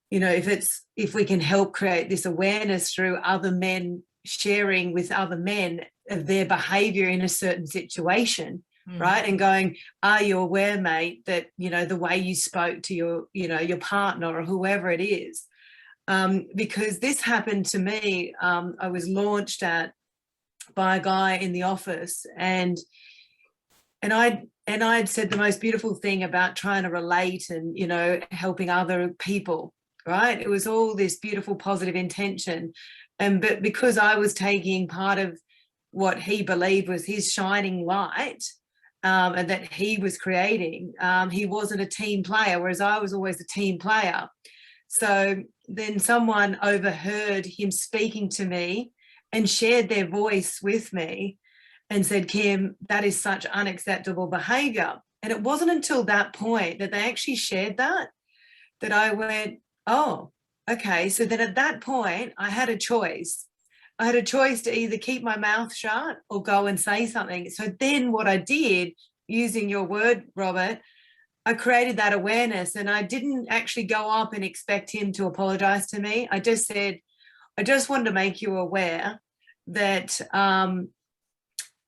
if we can help create this awareness through other men sharing with other men of their behaviour in a certain situation, right? And going, are you aware, mate, that, the way you spoke to your partner or whoever it is? Because this happened to me. I was launched at by a guy in the office, and I'd said the most beautiful thing about trying to relate and, helping other people, right? It was all this beautiful positive intention. But because I was taking part of what he believed was his shining light, and that he was creating, he wasn't a team player, whereas I was always a team player. So then someone overheard him speaking to me and shared their voice with me and said, Kim, that is such unacceptable behavior. And it wasn't until that point that they actually shared that I went, oh, okay. So then at that point, I had a choice. I had a choice to either keep my mouth shut or go and say something. So then what I did, using your word, Robert, I created that awareness, and I didn't actually go up and expect him to apologize to me. I just said, I just wanted to make you aware that,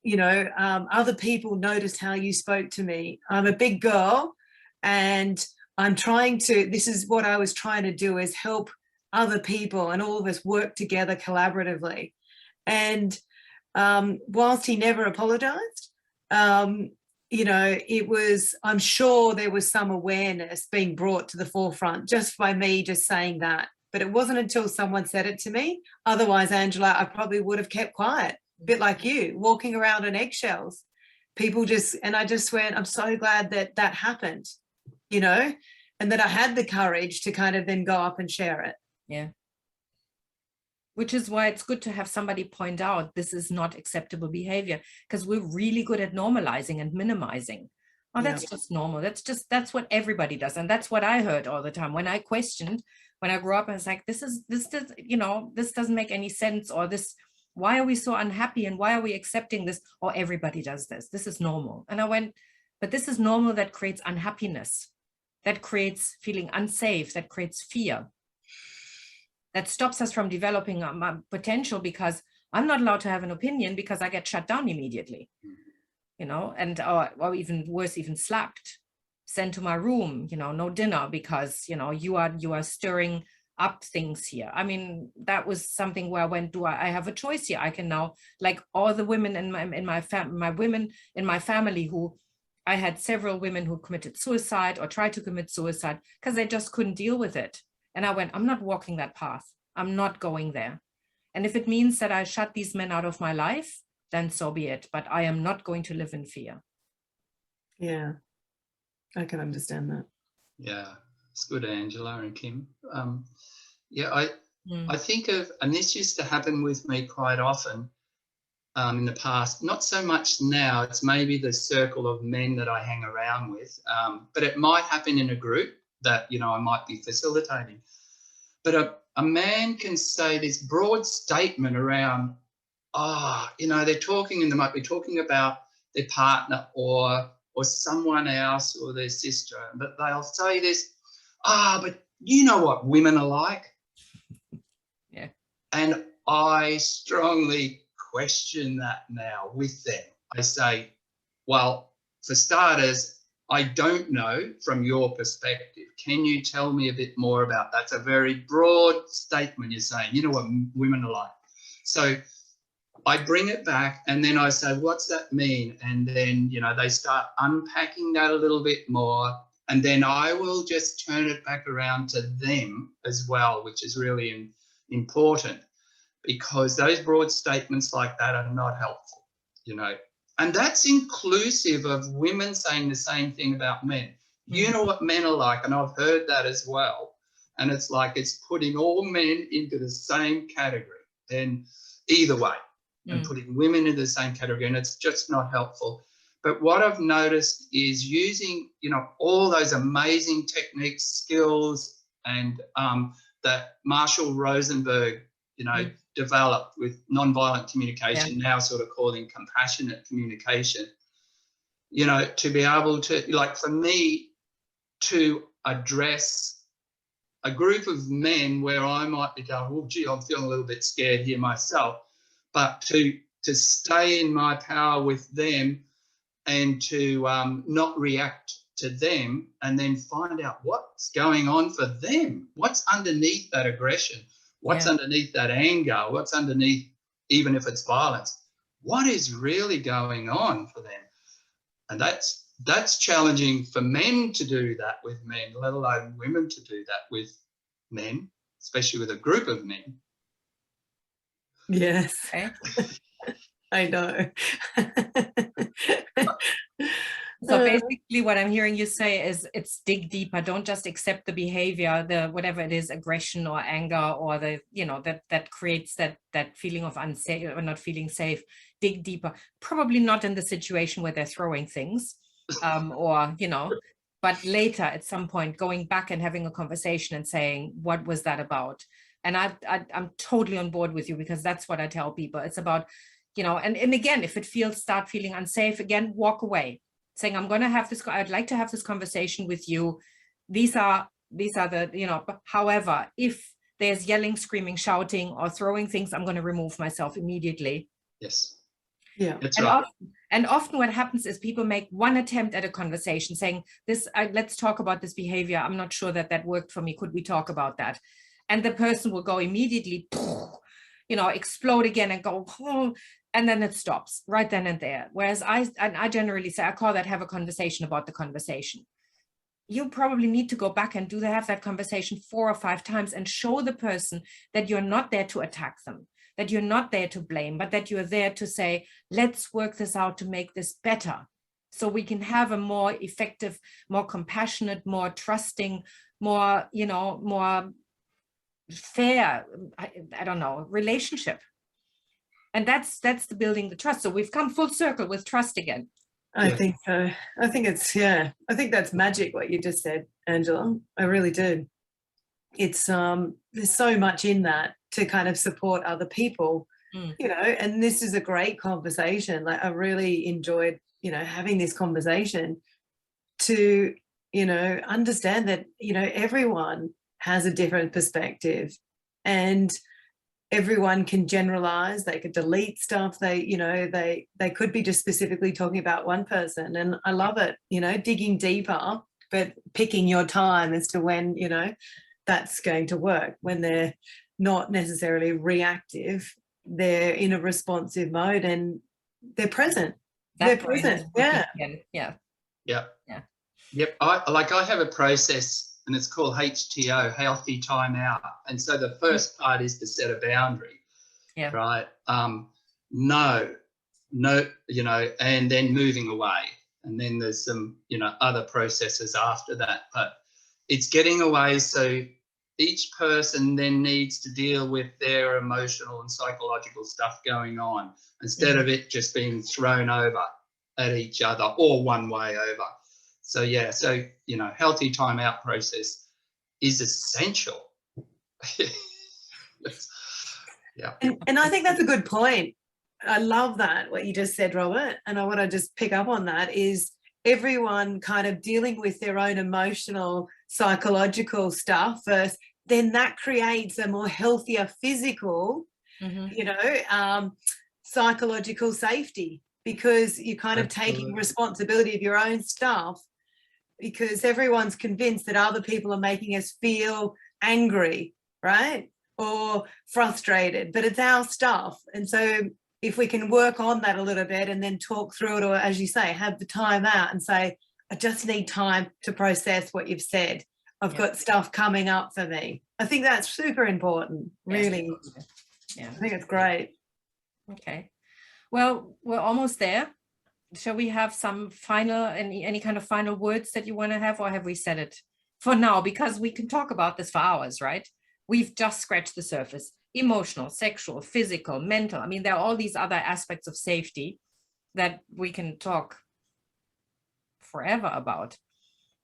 other people noticed how you spoke to me. I'm a big girl, and this is what I was trying to do, is help other people and all of us work together collaboratively. And whilst he never apologized, I'm sure there was some awareness being brought to the forefront just by me just saying that. But it wasn't until someone said it to me. Otherwise, Angela, I probably would have kept quiet, a bit like you, walking around on eggshells. And I just went, I'm so glad that that happened, and that I had the courage to kind of then go up and share it. Yeah. Which is why it's good to have somebody point out this is not acceptable behavior, because we're really good at normalizing and minimizing. Oh, that's just normal. That's what everybody does. And that's what I heard all the time. When I questioned, when I grew up, I was like, this doesn't make any sense, or why are we so unhappy, and why are we accepting this? Or everybody does this. This is normal. And I went, but this is normal. That creates unhappiness. That creates feeling unsafe. That creates fear. That stops us from developing my potential, because I'm not allowed to have an opinion because I get shut down immediately, or even worse, even slapped, sent to my room, no dinner because, you are stirring up things here. I mean, that was something where I went, I have a choice here? I can now, like all the women in my family who, I had several women who committed suicide or tried to commit suicide because they just couldn't deal with it. And I went, I'm not walking that path. I'm not going there. And if it means that I shut these men out of my life, then so be it. But I am not going to live in fear. Yeah, I can understand that. Yeah, it's good, Angela and Kim. I think of, and this used to happen with me quite often in the past, not so much now, it's maybe the circle of men that I hang around with, but it might happen in a group that, I might be facilitating. But a man can say this broad statement around, they're talking, and they might be talking about their partner or someone else or their sister, but they'll say this, but you know what women are like. Yeah. And I strongly question that now with them. I say, well, for starters, I don't know from your perspective. Can you tell me a bit more about that? That's a very broad statement you're saying. You know what women are like. So I bring it back and then I say, what's that mean? And then, they start unpacking that a little bit more. And then I will just turn it back around to them as well, which is really important, because those broad statements like that are not helpful, And that's inclusive of women saying the same thing about men. You know what men are like, and I've heard that as well. And it's like it's putting all men into the same category, and either way, and putting women into the same category, and it's just not helpful. But what I've noticed is using, all those amazing techniques, skills, and that Marshall Rosenberg, developed with nonviolent communication, now sort of calling compassionate communication, to be able to, like for me, to address a group of men where I might be going, oh, gee, I'm feeling a little bit scared here myself, but to stay in my power with them and to not react to them, and then find out what's going on for them, what's underneath that aggression, what's underneath that anger, what's underneath, even if it's violence, what is really going on for them. And that's challenging for men to do that with men, let alone women to do that with men, especially with a group of men. Yes. Okay. I know. So basically what I'm hearing you say is it's dig deeper. Don't just accept the behavior, the whatever it is, aggression or anger, or the, you know, that creates that feeling of unsafe or not feeling safe. Dig deeper. Probably not in the situation where they're throwing things, or, you know, but later at some point going back and having a conversation and saying, what was that about? And I'm totally on board with you, because that's what I tell people. It's about, you know, and again, if it start feeling unsafe again, walk away, saying, I'm going to have this, I'd like to have this conversation with you. These are the, you know, however, if there's yelling, screaming, shouting, or throwing things, I'm going to remove myself immediately. Yes. Yeah. That's right. And often what happens is people make one attempt at a conversation saying, let's talk about this behavior. I'm not sure that worked for me. Could we talk about that? And the person will go immediately, you know, explode again and go, oh, and then it stops right then and there. Whereas I generally say, I call that have a conversation about the conversation. You probably need to go back and have that conversation 4 or 5 times and show the person that you're not there to attack them, that you're not there to blame, but that you're there to say, let's work this out to make this better, so we can have a more effective, more compassionate, more trusting, more, you know, more fair, I don't know, relationship. And that's the building the trust. So we've come full circle with trust again. I think so. I think it's, yeah, I think that's magic what you just said, Angela. I really do. It's there's so much in that to kind of support other people, you know, and this is a great conversation. Like, I really enjoyed, you know, having this conversation to, you know, understand that, you know, everyone has a different perspective, and everyone can generalize. They could delete stuff. They, you know, they could be just specifically talking about one person. And I love it, you know, digging deeper, but picking your time as to when, you know, that's going to work. When they're not necessarily reactive, they're in a responsive mode and they're present. They're present. Yeah. Yeah. Yeah. Yeah. Yep. I have a process, and it's called HTO, healthy time out. And so the first part is to set a boundary. Yeah. Right. No, you know, and then moving away. And then there's some, you know, other processes after that. But it's getting away, so each person then needs to deal with their emotional and psychological stuff going on, instead of it just being thrown over at each other or one way over. So, yeah, so, you know, healthy timeout process is essential. Yeah. And I think that's a good point. I love that, what you just said, Robert. And I want to just pick up on that is everyone kind of dealing with their own emotional, psychological stuff first, then that creates a more healthier physical, you know, psychological safety, because you're kind of taking responsibility of your own stuff, because everyone's convinced that other people are making us feel angry, right? Or frustrated, but it's our stuff. And so if we can work on that a little bit and then talk through it, or as you say, have the time out and say, I just need time to process what you've said. I've got stuff coming up for me. I think that's super important, really. Yeah, I think it's great. Okay. Well, we're almost there. Shall we have some final, any kind of final words that you want to have, or have we said it for now? Because we can talk about this for hours, right? We've just scratched the surface. Emotional, sexual, physical, mental. I mean, there are all these other aspects of safety that we can talk forever about.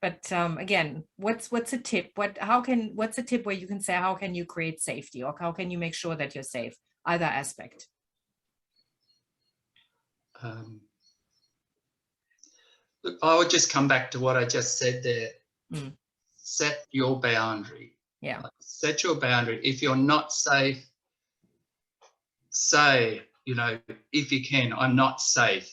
But again, what's a tip? What's a tip where you can say, how can you create safety, or how can you make sure that you're safe? Either aspect. Look, I would just come back to what I just said there. Set your boundary. Yeah. Set your boundary. If you're not safe, say, you know, if you can, I'm not safe.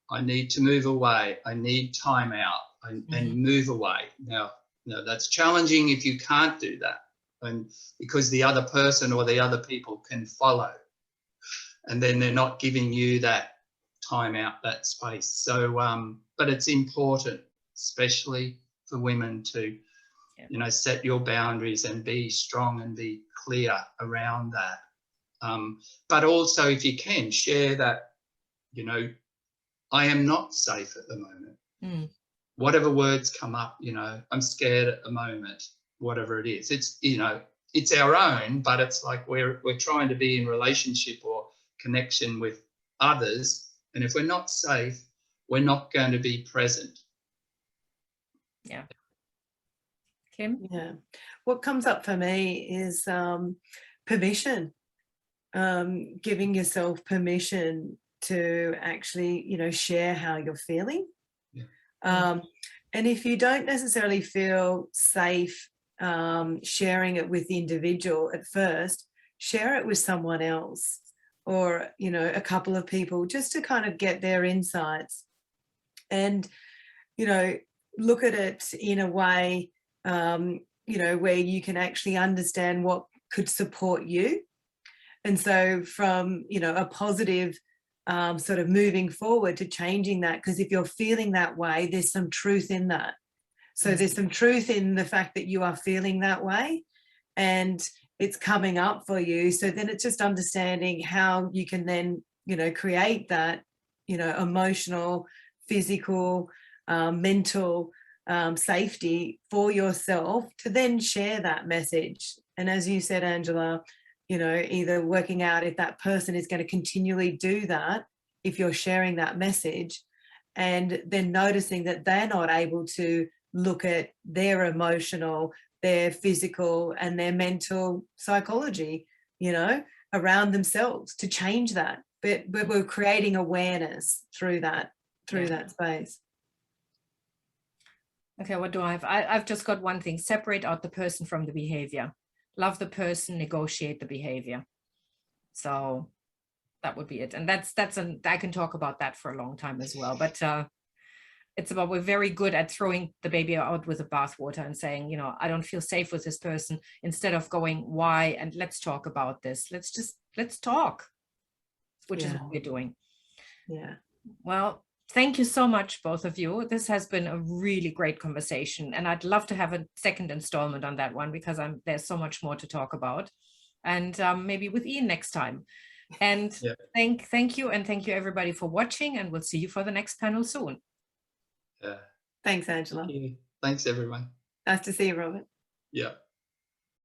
I need to move away. I need time out, and move away. Now, that's challenging if you can't do that, and because the other person or the other people can follow, and then they're not giving you that time out, that space. So, but it's important, especially for women, to, you know, set your boundaries and be strong and be clear around that. But also, if you can, share that, you know, I am not safe at the moment. whatever words come up, I'm scared at the moment, whatever it is. It's, it's our own, but it's like we're trying to be in relationship or connection with others. And if we're not safe, we're not going to be present. Yeah. Kim? Yeah. What comes up for me is permission, giving yourself permission to actually, share how you're feeling. Yeah. And if you don't necessarily feel safe sharing it with the individual at first, share it with someone else or, a couple of people, just to kind of get their insights and, look at it in a way, where you can actually understand what could support you. And so from, a positive sort of moving forward to changing that, because if you're feeling that way, there's some truth in that. So there's some truth in the fact that you are feeling that way and it's coming up for you. So then it's just understanding how you can then, create that, emotional, physical, mental safety for yourself to then share that message. And as you said, Angela, either working out if that person is going to continually do that, if you're sharing that message, and then noticing that they're not able to look at their emotional, their physical and their mental psychology, around themselves to change that. But we're creating awareness through that space. Okay, what do I have? I've just got one thing: separate out the person from the behavior. Love the person, negotiate the behavior. So that would be it. And I can talk about that for a long time as well. But it's about, we're very good at throwing the baby out with the bathwater and saying, I don't feel safe with this person, instead of going, why? And let's talk about this. Let's talk, which is what we're doing. Yeah. Well, thank you so much, both of you. This has been a really great conversation, and I'd love to have a second installment on that one, because there's so much more to talk about, and maybe with Ian next time. And thank you, and thank you everybody for watching, and we'll see you for the next panel soon. Thanks, Angela. Thanks, everyone. Nice to see you, Robert. Yeah.